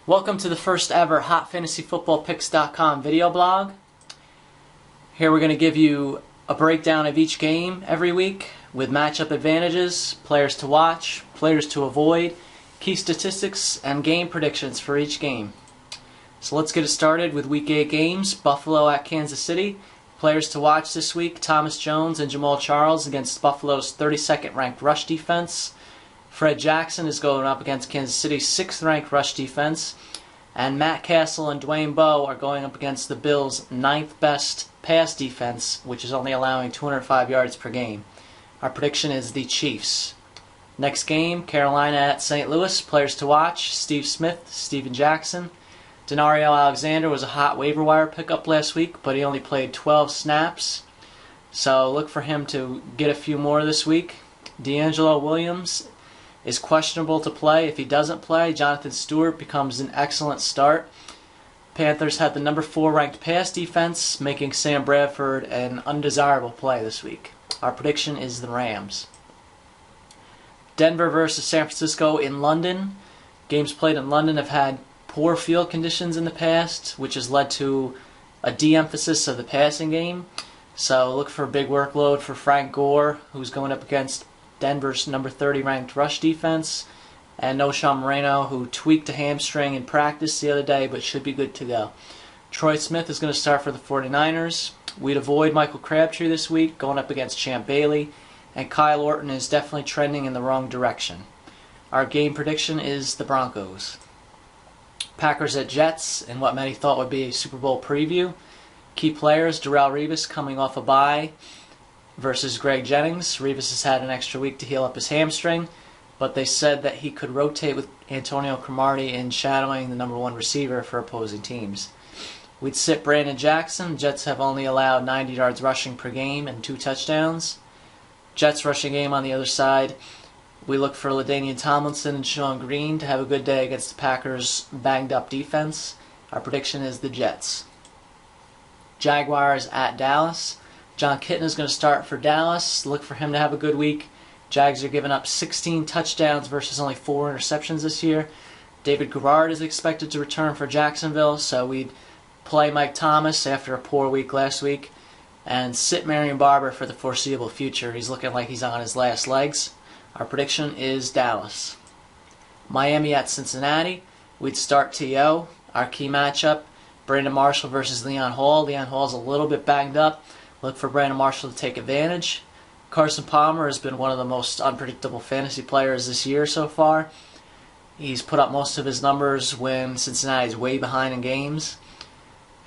Welcome to the first ever HotFantasyFootballPicks.com video blog. Here we're going to give you a breakdown of each game every week with matchup advantages, players to watch, players to avoid, key statistics, and game predictions for each game. So let's get it started with Week 8 games. Buffalo at Kansas City. Players to watch this week, Thomas Jones and Jamal Charles against Buffalo's 32nd ranked rush defense. Fred Jackson is going up against Kansas City's 6th ranked rush defense. And Matt Castle and Dwayne Bowe are going up against the Bills' 9th best pass defense, which is only allowing 205 yards per game. Our prediction is the Chiefs. Next game, Carolina at St. Louis. Players to watch, Steve Smith, Steven Jackson. Danario Alexander was a hot waiver wire pickup last week, but he only played 12 snaps. So look for him to get a few more this week. D'Angelo Williams is questionable to play. If he doesn't play, Jonathan Stewart becomes an excellent start. Panthers had the number 4 ranked pass defense, making Sam Bradford an undesirable play this week. Our prediction is the Rams. Denver versus San Francisco in London. Games played in London have had poor field conditions in the past, which has led to a de-emphasis of the passing game. So look for a big workload for Frank Gore, who's going up against Denver's number 30 ranked rush defense, and Noshawn Moreno, who tweaked a hamstring in practice the other day but should be good to go. Troy Smith is going to start for the 49ers. We'd avoid Michael Crabtree this week, going up against Champ Bailey, and Kyle Orton is definitely trending in the wrong direction. Our game prediction is the Broncos. Packers at Jets in what many thought would be a Super Bowl preview. Key players, Darrelle Revis coming off a bye versus Greg Jennings. Revis has had an extra week to heal up his hamstring, but they said that he could rotate with Antonio Cromartie in shadowing the number 1 receiver for opposing teams. We'd sit Brandon Jackson. Jets have only allowed 90 yards rushing per game and 2 touchdowns. Jets rushing game on the other side. We look for LaDainian Tomlinson and Sean Green to have a good day against the Packers' banged-up defense. Our prediction is the Jets. Jaguars at Dallas. John Kitna is going to start for Dallas. Look for him to have a good week. Jags are giving up 16 touchdowns versus only 4 interceptions this year. David Garrard is expected to return for Jacksonville, so we'd play Mike Thomas after a poor week last week and sit Marion Barber for the foreseeable future. He's looking like he's on his last legs. Our prediction is Dallas. Miami at Cincinnati. We'd start T.O. Our key matchup, Brandon Marshall versus Leon Hall. Leon Hall's a little bit banged up. Look for Brandon Marshall to take advantage. Carson Palmer has been one of the most unpredictable fantasy players this year so far. He's put up most of his numbers when Cincinnati's way behind in games.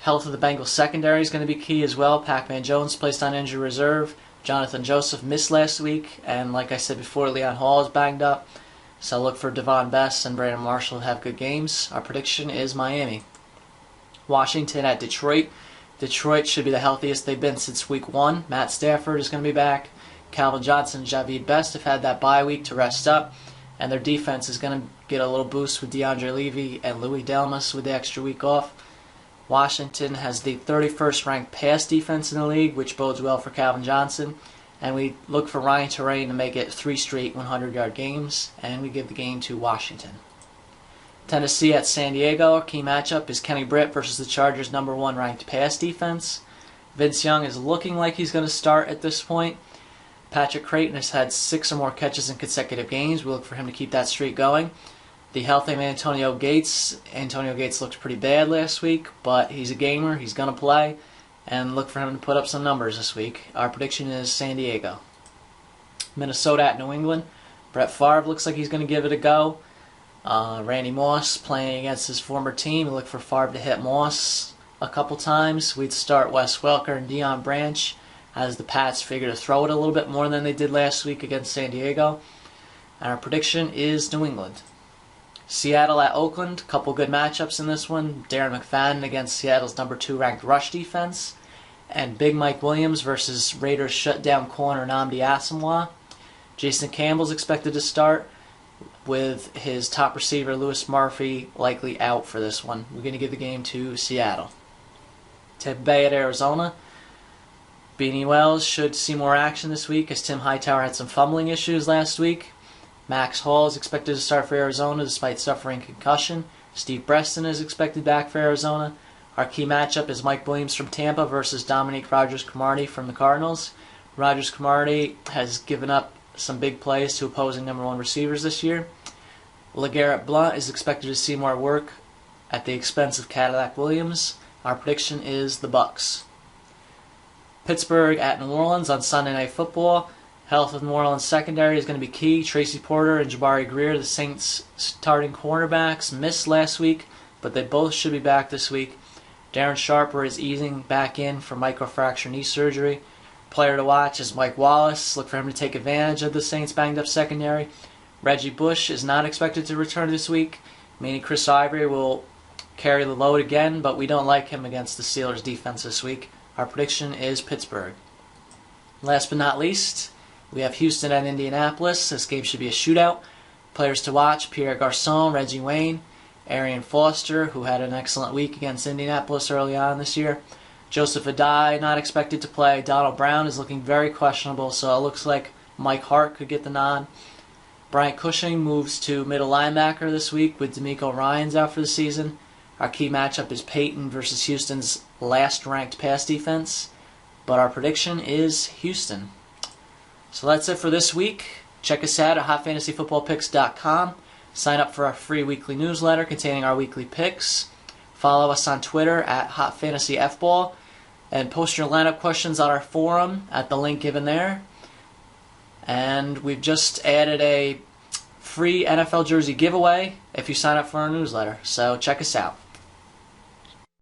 Health of the Bengals secondary is going to be key as well. Pac-Man Jones placed on injury reserve. Jonathan Joseph missed last week, and like I said before, Leon Hall is banged up. So look for Devon Best and Brandon Marshall to have good games. Our prediction is Miami. Washington at Detroit. Detroit should be the healthiest they've been since week 1. Matt Stafford is going to be back. Calvin Johnson and Javid Best have had that bye week to rest up, and their defense is going to get a little boost with DeAndre Levy and Louis Delmas with the extra week off. Washington has the 31st ranked pass defense in the league, which bodes well for Calvin Johnson. And we look for Ryan Terrain to make it 3 straight 100-yard games, and we give the game to Washington. Tennessee at San Diego. Our key matchup is Kenny Britt versus the Chargers' number 1 ranked pass defense. Vince Young is looking like he's going to start at this point. Patrick Creighton has had 6 or more catches in consecutive games. We look for him to keep that streak going. The healthy Antonio Gates. Antonio Gates looked pretty bad last week, but he's a gamer. He's going to play, and look for him to put up some numbers this week. Our prediction is San Diego. Minnesota at New England. Brett Favre looks like he's going to give it a go. Randy Moss playing against his former team. We look for Favre to hit Moss a couple times. We'd start Wes Welker and Deion Branch as the Pats figure to throw it a little bit more than they did last week against San Diego. And our prediction is New England. Seattle at Oakland, a couple good matchups in this one. Darren McFadden against Seattle's number 2 ranked rush defense, and Big Mike Williams versus Raiders shutdown corner Nnamdi Asomugha. Jason Campbell's expected to start with his top receiver Lewis Murphy likely out for this one. We're going to give the game to Seattle. Tampa Bay at Arizona. Beanie Wells should see more action this week as Tim Hightower had some fumbling issues last week. Max Hall is expected to start for Arizona despite suffering concussion. Steve Preston is expected back for Arizona. Our key matchup is Mike Williams from Tampa versus Dominique Rodgers-Cromartie from the Cardinals. Rodgers-Cromartie has given up some big plays to opposing number one receivers this year. LeGarrette Blount is expected to see more work at the expense of Cadillac Williams. Our prediction is the Bucs. Pittsburgh at New Orleans on Sunday Night Football. Health of New Orleans secondary is going to be key. Tracy Porter and Jabari Greer, the Saints' starting cornerbacks, missed last week, but they both should be back this week. Darren Sharper is easing back in for microfracture knee surgery. Player to watch is Mike Wallace. Look for him to take advantage of the Saints' banged-up secondary. Reggie Bush is not expected to return this week, meaning Chris Ivory will carry the load again, but we don't like him against the Steelers' defense this week. Our prediction is Pittsburgh. Last but not least, we have Houston at Indianapolis. This game should be a shootout. Players to watch: Pierre Garçon, Reggie Wayne, Arian Foster, who had an excellent week against Indianapolis early on this year. Joseph Adai, not expected to play. Donald Brown is looking very questionable, so it looks like Mike Hart could get the nod. Bryant Cushing moves to middle linebacker this week with D'Amico Ryans out for the season. Our key matchup is Peyton versus Houston's last-ranked pass defense, but our prediction is Houston. So that's it for this week. Check us out at hotfantasyfootballpicks.com. Sign up for our free weekly newsletter containing our weekly picks. Follow us on Twitter at HotFantasyFBall. And post your lineup questions on our forum at the link given there. And we've just added a free NFL jersey giveaway if you sign up for our newsletter. So check us out.